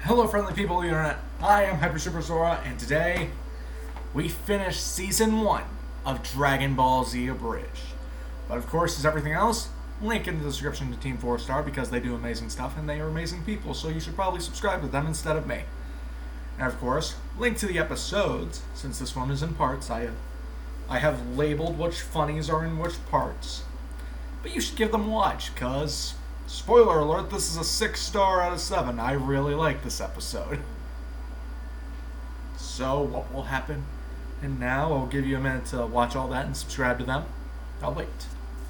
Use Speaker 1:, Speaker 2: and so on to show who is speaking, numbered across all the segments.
Speaker 1: Hello, friendly people of the internet. I am Hyper Super Sora, and today we finish Season 1 of Dragon Ball Z Abridged. But of course, as everything else, link in the description to Team 4 Star because they do amazing stuff and they are amazing people, so you should probably subscribe to them instead of me. And of course, link to the episodes, since this one is in parts. I have labeled which funnies are in which parts. But you should give them a watch, because, spoiler alert, this is a 6-star out of 7. I really like this episode. So, what will happen? And now, I'll give you a minute to watch all that and subscribe to them. I'll wait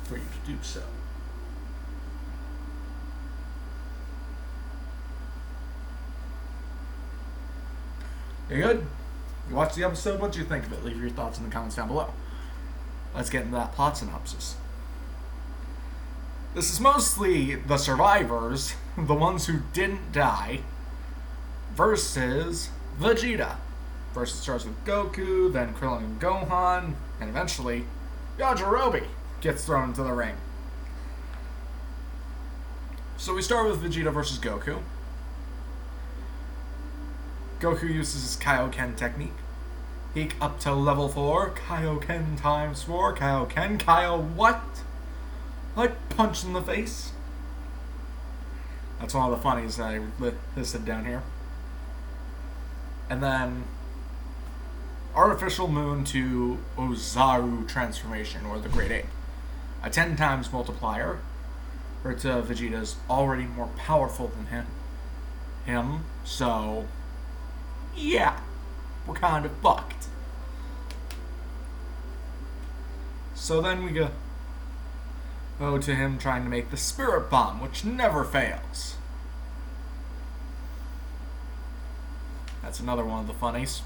Speaker 1: for you to do so. You good? You watched the episode? What did you think of it? Leave your thoughts in the comments down below. Let's get into that plot synopsis. This is mostly the survivors, the ones who didn't die, versus Vegeta. First it starts with Goku, then Krillin and Gohan, and eventually Yajirobe gets thrown into the ring. So we start with Vegeta versus Goku. Goku uses his Kaioken technique. He up to level 4, Kaioken times 4, Kaioken, Kaio what? Like punch in the face. That's one of the funnies that I listed down here. And then Artificial Moon to Ozaru transformation, or the Great Ape. A 10 times multiplier. Where Vegeta's already more powerful than him. So, yeah, we're kind of fucked. So then we go to him trying to make the Spirit Bomb, which never fails. That's another one of the funnies.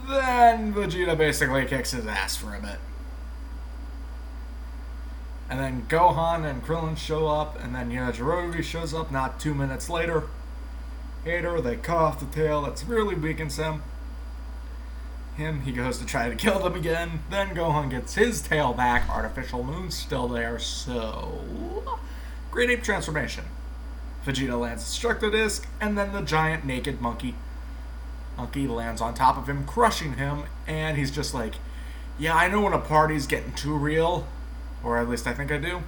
Speaker 1: Then Vegeta basically kicks his ass for a bit. And then Gohan and Krillin show up, and then Yajirobe shows up not 2 minutes later. They cut off the tail that severely weakens him. He goes to try to kill them again. Then Gohan gets his tail back. Artificial Moon's still there, so Great Ape transformation. Vegeta lands a Destructo Disc, and then the giant naked monkey lands on top of him, crushing him, and he's just like, yeah, I know when a party's getting too real, or at least I think I do.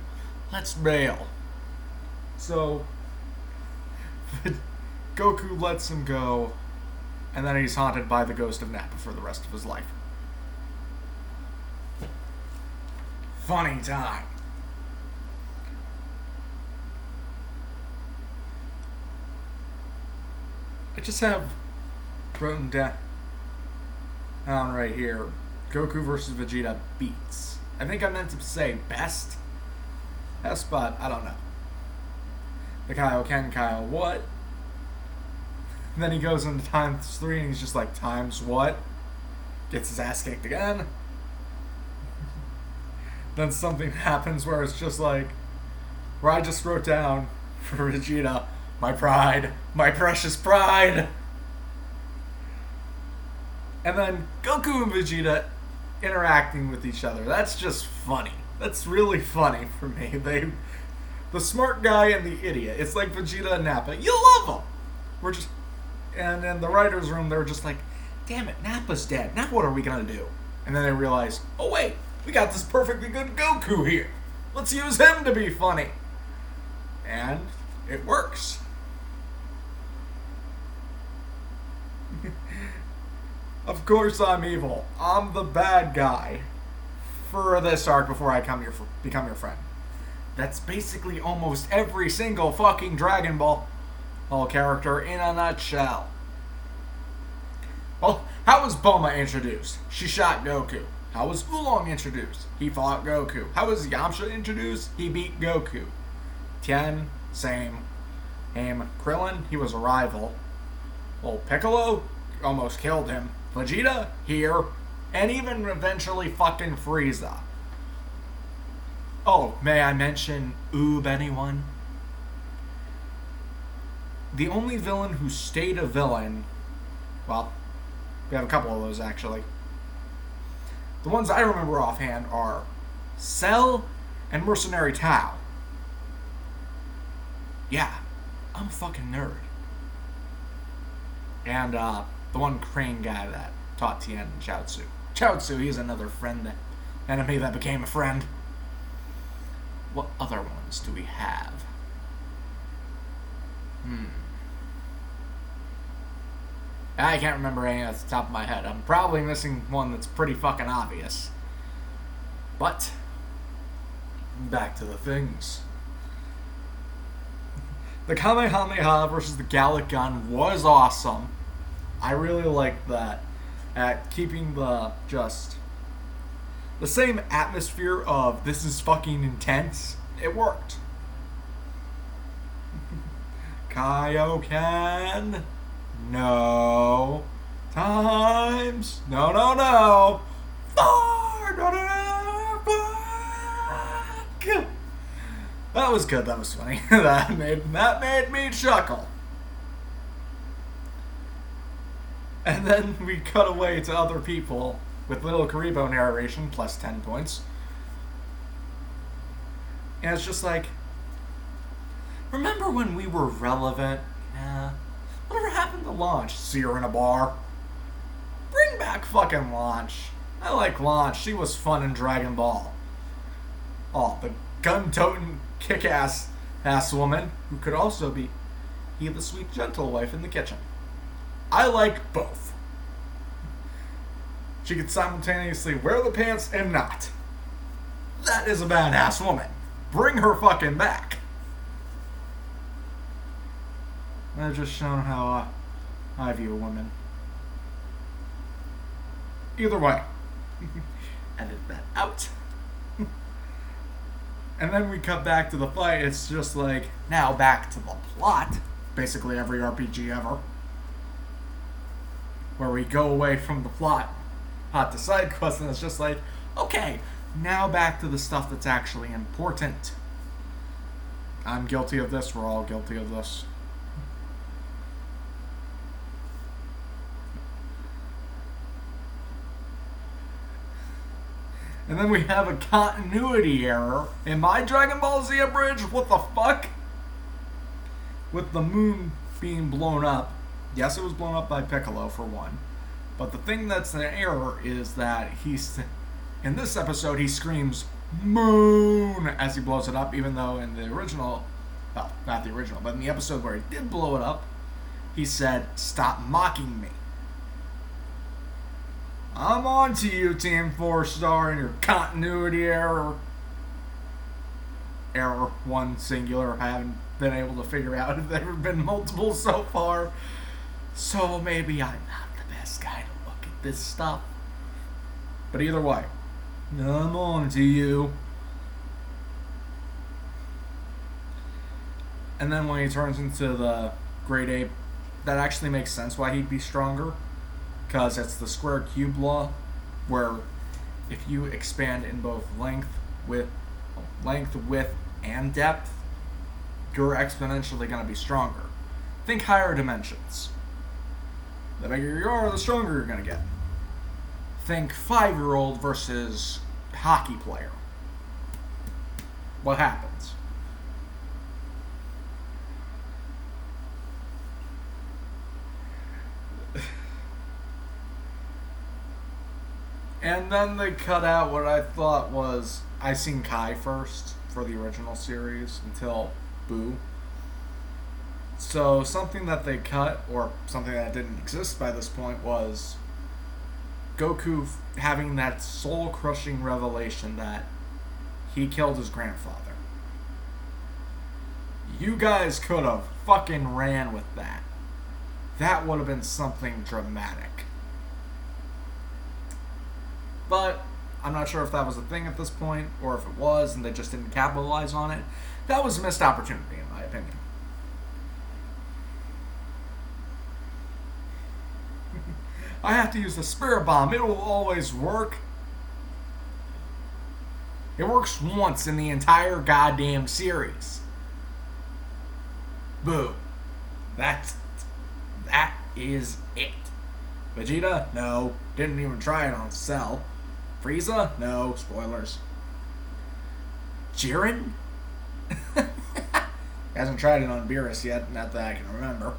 Speaker 1: Let's bail. So Goku lets him go, and then he's haunted by the ghost of Nappa for the rest of his life. Funny time. I just have written down right here, Goku versus Vegeta beats. I think I meant to say best, but I don't know. The Kaioken, Kaio what? And then he goes into times 3 and he's just like, times what? Gets his ass kicked again. Then something happens where it's just like, where I just wrote down for Vegeta, my pride, my precious pride. And then Goku and Vegeta interacting with each other. That's just funny. That's really funny for me. The smart guy and the idiot. It's like Vegeta and Nappa. You love them. And in the writer's room, they were just like, damn it, Nappa's dead. Now what are we going to do? And then they realized, oh wait, we got this perfectly good Goku here. Let's use him to be funny. And it works. Of course I'm evil. I'm the bad guy for this arc before I become your friend. That's basically almost every single fucking Dragon Ball character in a nutshell. Well, how was Bulma introduced? She shot Goku. How was Oolong introduced? He fought Goku. How was Yamcha introduced? He beat Goku. Tien, same. Krillin, he was a rival. Well, Piccolo almost killed him. Vegeta, here. And even eventually fucking Frieza. Oh, may I mention Oob, anyone? The only villain who stayed a villain, well, we have a couple of those actually. The ones I remember offhand are Cell and Mercenary Tao. Yeah, I'm a fucking nerd. And the one crane guy that taught Tien Chaozu. Chaozu, he's another enemy that became a friend. What other ones do we have? I can't remember any off the top of my head. I'm probably missing one that's pretty fucking obvious. But, back to the things. The Kamehameha versus the Gallic Gun was awesome. I really liked that. At keeping the same atmosphere of this is fucking intense. It worked. Kaioken. No. Times. No. 4. Fuck. That was good. That was funny. that made me chuckle. And then we cut away to other people with Little Karibo narration plus 10 points. And it's just like, remember when we were relevant? Yeah. Whatever happened to Launch? See her in a bar? Bring back fucking Launch. I like Launch. She was fun in Dragon Ball. Oh, the gun-toting, kick-ass woman who could also be the sweet, gentle wife in the kitchen. I like both. She could simultaneously wear the pants and not. That is a badass woman. Bring her fucking back. I've just shown how I view women. Either way. Edit that out. And then we cut back to the fight. It's just like, now back to the plot. Basically every RPG ever. Where we go away from the plot to side quests, and it's just like, okay, now back to the stuff that's actually important. I'm guilty of this. We're all guilty of this. And then we have a continuity error in my Dragon Ball Z Abridged. What the fuck? With the moon being blown up. Yes, it was blown up by Piccolo, for one. But the thing that's an error is that in this episode, he screams, "Moon!" as he blows it up, even though in the original, well, not the original, but in the episode where he did blow it up, he said, "Stop mocking me." I'm on to you, Team 4-Star, and your continuity error. Error 1 singular. I haven't been able to figure out if there have been multiple so far. So maybe I'm not the best guy to look at this stuff. But either way, I'm on to you. And then when he turns into the Great Ape, that actually makes sense why he'd be stronger. Because it's the square cube law, where if you expand in both length, width, and depth, you're exponentially going to be stronger. Think higher dimensions. The bigger you are, the stronger you're going to get. Think 5-year-old versus hockey player. What happens? And then they cut out what I thought was, I seen Kai first for the original series until Boo. So something that they cut, or something that didn't exist by this point, was Goku having that soul-crushing revelation that he killed his grandfather. You guys could have fucking ran with that. That would have been something dramatic. But I'm not sure if that was a thing at this point, or if it was and they just didn't capitalize on it. That was a missed opportunity, in my opinion. I have to use the Spirit Bomb. It will always work. It works once in the entire goddamn series. Boo. That is it. Vegeta? No. Didn't even try it on Cell. Frieza? No. Spoilers. Jiren? He hasn't tried it on Beerus yet, not that I can remember.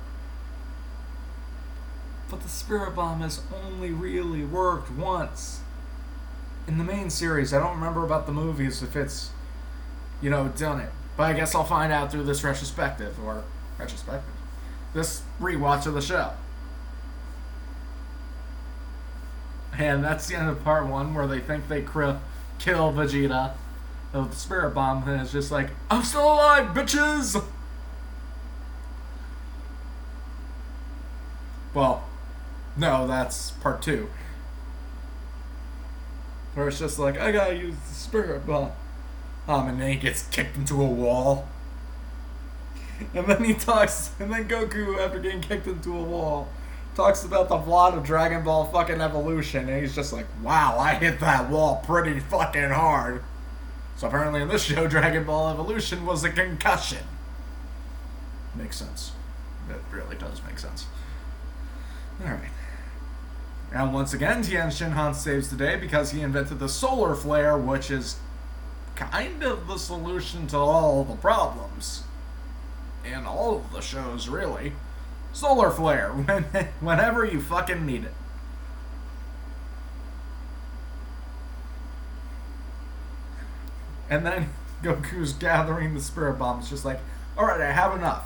Speaker 1: But the Spirit Bomb has only really worked once. In the main series, I don't remember about the movies if it's, done it. But I guess I'll find out through this retrospective. This rewatch of the show. And that's the end of part 1 where they think they kill Vegeta with the Spirit Bomb, and it's just like, I'm still alive, bitches! Well, no, that's part 2. Where it's just like, I gotta use the Spirit Bomb. And then he gets kicked into a wall. And then Goku, after getting kicked into a wall, talks about the plot of Dragon Ball fucking Evolution, and he's just like, wow, I hit that wall pretty fucking hard. So apparently in this show, Dragon Ball Evolution was a concussion. Makes sense. It really does make sense. Alright. And once again, Tien Shinhan saves the day because he invented the solar flare, which is kind of the solution to all the problems. In all of the shows, really. Solar flare, whenever you fucking need it. And then Goku's gathering the Spirit Bombs, just like, alright, I have enough.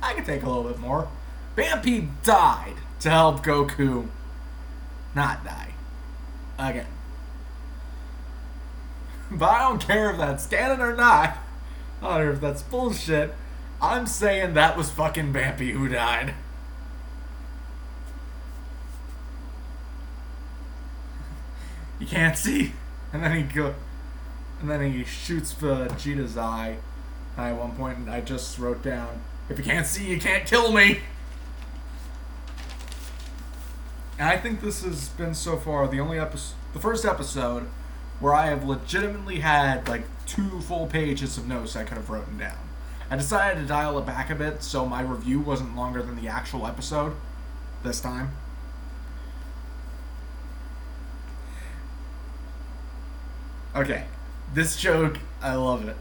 Speaker 1: I can take a little bit more. Bampi died to help Goku not die. Again. But I don't care if that's canon or not. I don't care if that's bullshit. I'm saying that was fucking Bampi who died. You can't see. And then he shoots Vegeta's eye. And at one point I just wrote down, if you can't see, you can't kill me. And I think this has been so far the first episode where I have legitimately had like 2 full pages of notes I could have written down. I decided to dial it back a bit so my review wasn't longer than the actual episode this time. Okay, this joke, I love it.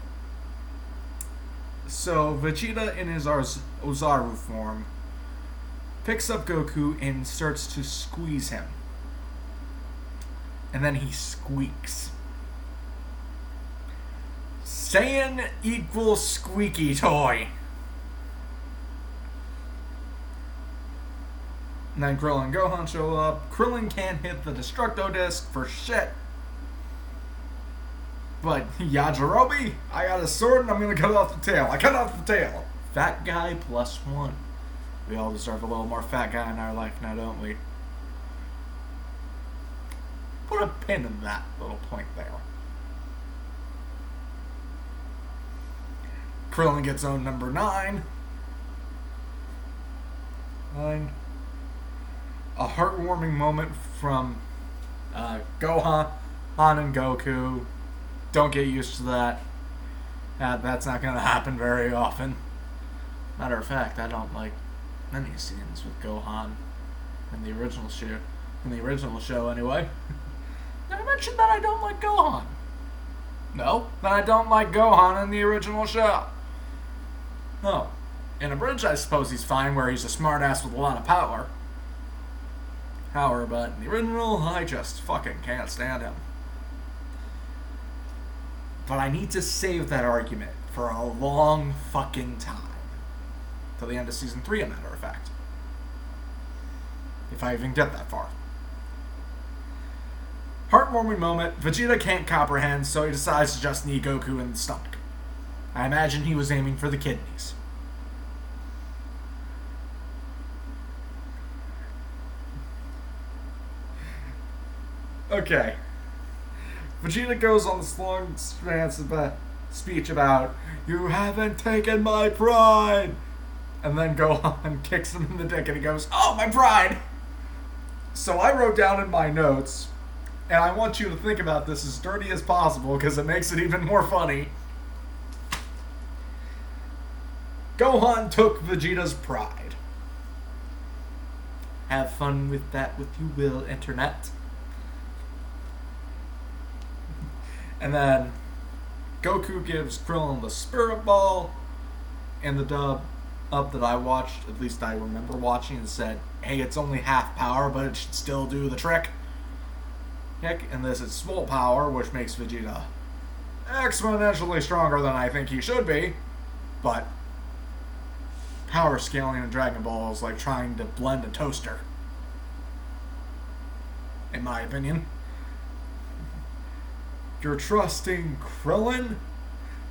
Speaker 1: So Vegeta in his Ozaru form picks up Goku and starts to squeeze him. And then he squeaks. Saiyan equals squeaky toy. And then Krillin and Gohan show up. Krillin can't hit the Destructo Disc for shit. But Yajirobe, I got a sword and I'm gonna cut off the tail. I cut off the tail. Fat guy +1. We all deserve a little more fat guy in our life now, don't we? Put a pin in that little point there. Krillin gets owned number 9. A heartwarming moment from Gohan and Goku. Don't get used to that. That's not going to happen very often. Matter of fact, I don't like many scenes with Gohan in the original show. In the original show, anyway. Did I mention that I don't like Gohan? No, that I don't like Gohan in the original show. No. In Abridged, I suppose he's fine, where he's a smartass with a lot of power. But in the original, I just fucking can't stand him. But I need to save that argument for a long fucking time. Till the end of Season 3, a matter of fact. If I even get that far. Heartwarming moment, Vegeta can't comprehend, so he decides to just knee Goku in the stomach. I imagine he was aiming for the kidneys. Okay. Vegeta goes on this long speech about, you haven't taken my pride! And then Gohan kicks him in the dick and he goes, oh, my pride! So I wrote down in my notes, and I want you to think about this as dirty as possible because it makes it even more funny. Gohan took Vegeta's pride. Have fun with that, if you will, internet. And then Goku gives Krillin the Spirit Ball, And the dub up that I watched, at least I remember watching, and said, hey, it's only half power, but it should still do the trick. Heck, and this is full power, which makes Vegeta exponentially stronger than I think he should be. But power scaling in Dragon Ball is like trying to blend a toaster, in my opinion. You're trusting Krillin?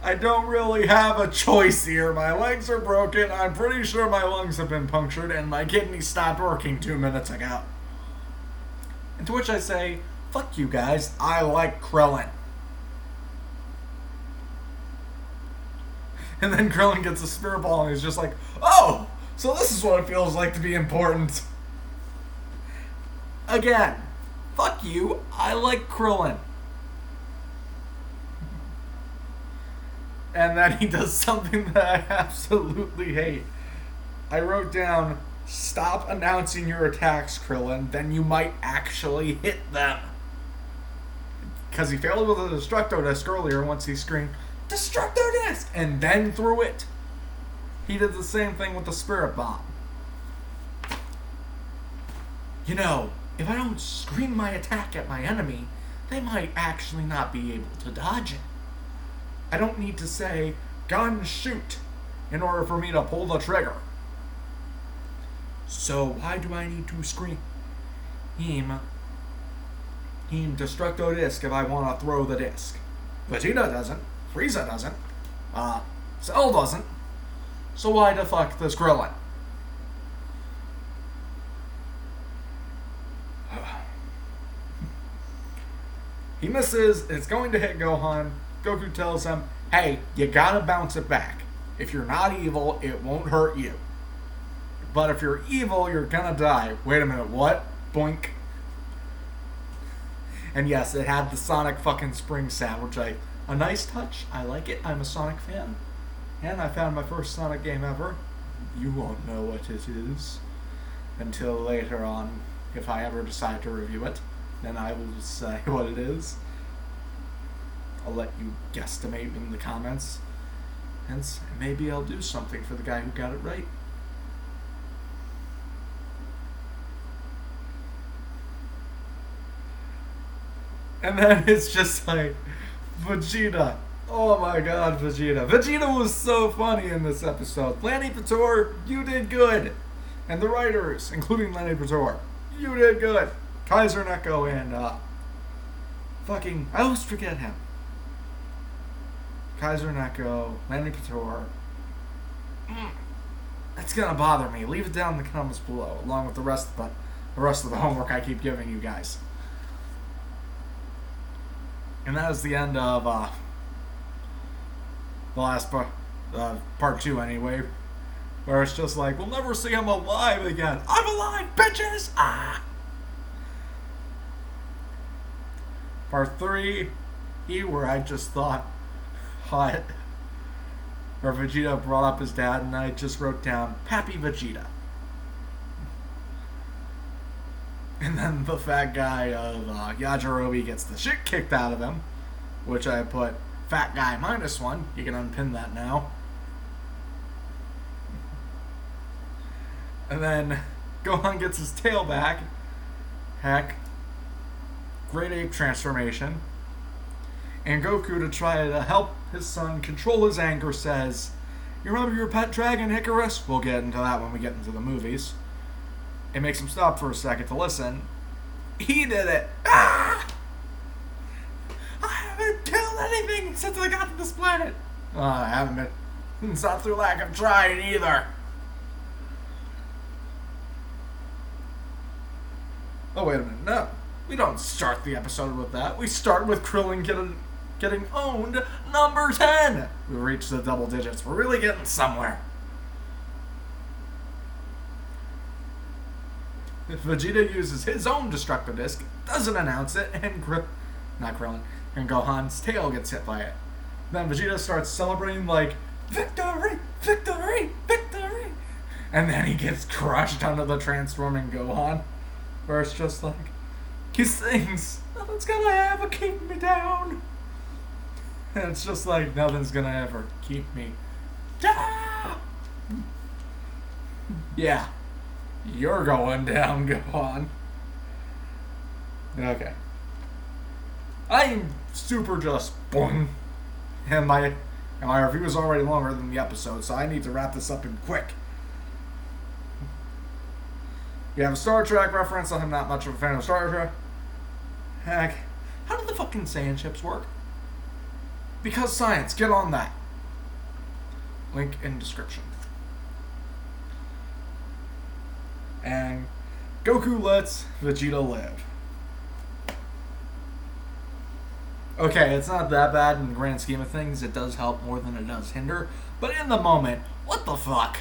Speaker 1: I don't really have a choice here. My legs are broken. I'm pretty sure my lungs have been punctured and my kidney stopped working 2 minutes ago. And to which I say, fuck you guys, I like Krillin. And then Krillin gets a spirit ball and he's just like, oh, so this is what it feels like to be important. Again, fuck you, I like Krillin. And then he does something that I absolutely hate. I wrote down, stop announcing your attacks, Krillin, then you might actually hit them. Because he failed with a Destructo Disc earlier once he screamed, Destructo Disc! And then threw it. He did the same thing with the Spirit Bomb. You know, if I don't scream my attack at my enemy, they might actually not be able to dodge it. I don't need to say, gun, shoot, in order for me to pull the trigger. So why do I need to scream? Him Destructo Disc if I want to throw the disc. Vegeta doesn't. Frieza doesn't. Cell doesn't. So why the fuck does Krillin? He misses. It's going to hit Gohan. Goku tells him, hey, you gotta bounce it back. If you're not evil, it won't hurt you. But if you're evil, you're gonna die. Wait a minute, what? Boink. And yes, it had the Sonic fucking spring sound, which a nice touch. I like it. I'm a Sonic fan. And I found my first Sonic game ever. You won't know what it is until later on, if I ever decide to review it. Then I will say what it is. I'll let you guesstimate in the comments. Hence, maybe I'll do something for the guy who got it right. And then it's just like, Vegeta. Oh my god, Vegeta. Vegeta was so funny in this episode. Lanny Pator, you did good. And the writers, including Lanny Pator, you did good. Kaiser Neko and, I always forget him. Kaiser Neko, Lanny Pator. That's gonna bother me. Leave it down in the comments below, along with the rest of the homework I keep giving you guys. And that is the end of the last part 2 anyway, where it's just like, we'll never see him alive again. I'm alive, bitches! Part 3, where I just thought, hot, where Vegeta brought up his dad, and I just wrote down, Pappy Vegeta. And then the fat guy of Yajirobe gets the shit kicked out of him, which I put fat guy -1. You can unpin that now. And then Gohan gets his tail back. Heck, Great Ape transformation. And Goku, to try to help his son control his anger, says, you remember your pet dragon, Icarus? We'll get into that when we get into the movies. It makes him stop for a second to listen. He did it! I haven't killed anything since I got to this planet! I haven't been. It's not through lack of trying either. Oh, wait a minute. No. We don't start the episode with that. We start with Krillin getting owned. Number 10! We reached the double digits. We're really getting somewhere. Vegeta uses his own Destructo Disc, doesn't announce it, and and Gohan's tail gets hit by it. Then Vegeta starts celebrating like, victory, victory, victory! And then he gets crushed under the transforming Gohan, where it's just like, he sings, nothing's gonna ever keep me down. And it's just like, nothing's gonna ever keep me down. Yeah, you're going down, Gohan. Okay. I'm super just boing. And my review is already longer than the episode, so I need to wrap this up in quick. We have a Star Trek reference. I'm not much of a fan of Star Trek. Heck, how do the fucking sand ships work? Because science, get on that. Link in description. And Goku lets Vegeta live. Okay, it's not that bad in the grand scheme of things. It does help more than it does hinder. But in the moment, what the fuck?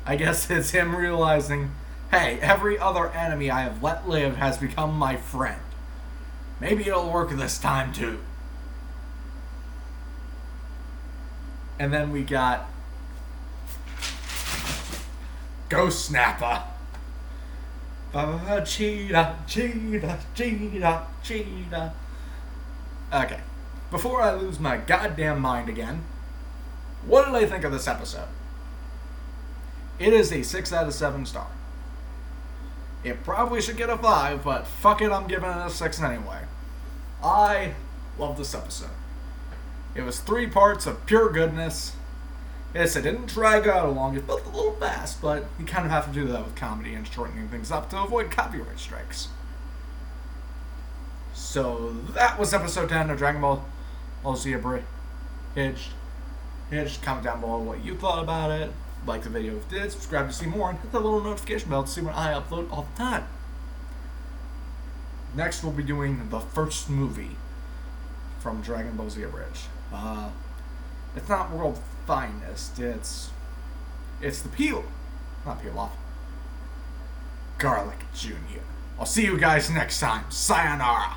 Speaker 1: I guess it's him realizing, hey, every other enemy I have let live has become my friend. Maybe it'll work this time too. And then we got Ghost Snapper. Cheetah, cheetah, cheetah, cheetah. Okay. Before I lose my goddamn mind again, what did I think of this episode? It is a 6 out of 7 star. It probably should get a 5, but fuck it, I'm giving it a 6 anyway. I love this episode. It was 3 parts of pure goodness. Yes, it didn't drag out along. It felt a little fast, but you kind of have to do that with comedy and shortening things up to avoid copyright strikes. So that was episode 10 of Dragon Ball Z Abridged. Comment down below what you thought about it. Like the video if you did, subscribe to see more, and hit the little notification bell to see when I upload all the time. Next, we'll be doing the first movie from Dragon Ball Z Abridged. It's not world finest. It's the peel, not peel off. Garlic Jr. I'll see you guys next time. Sayonara.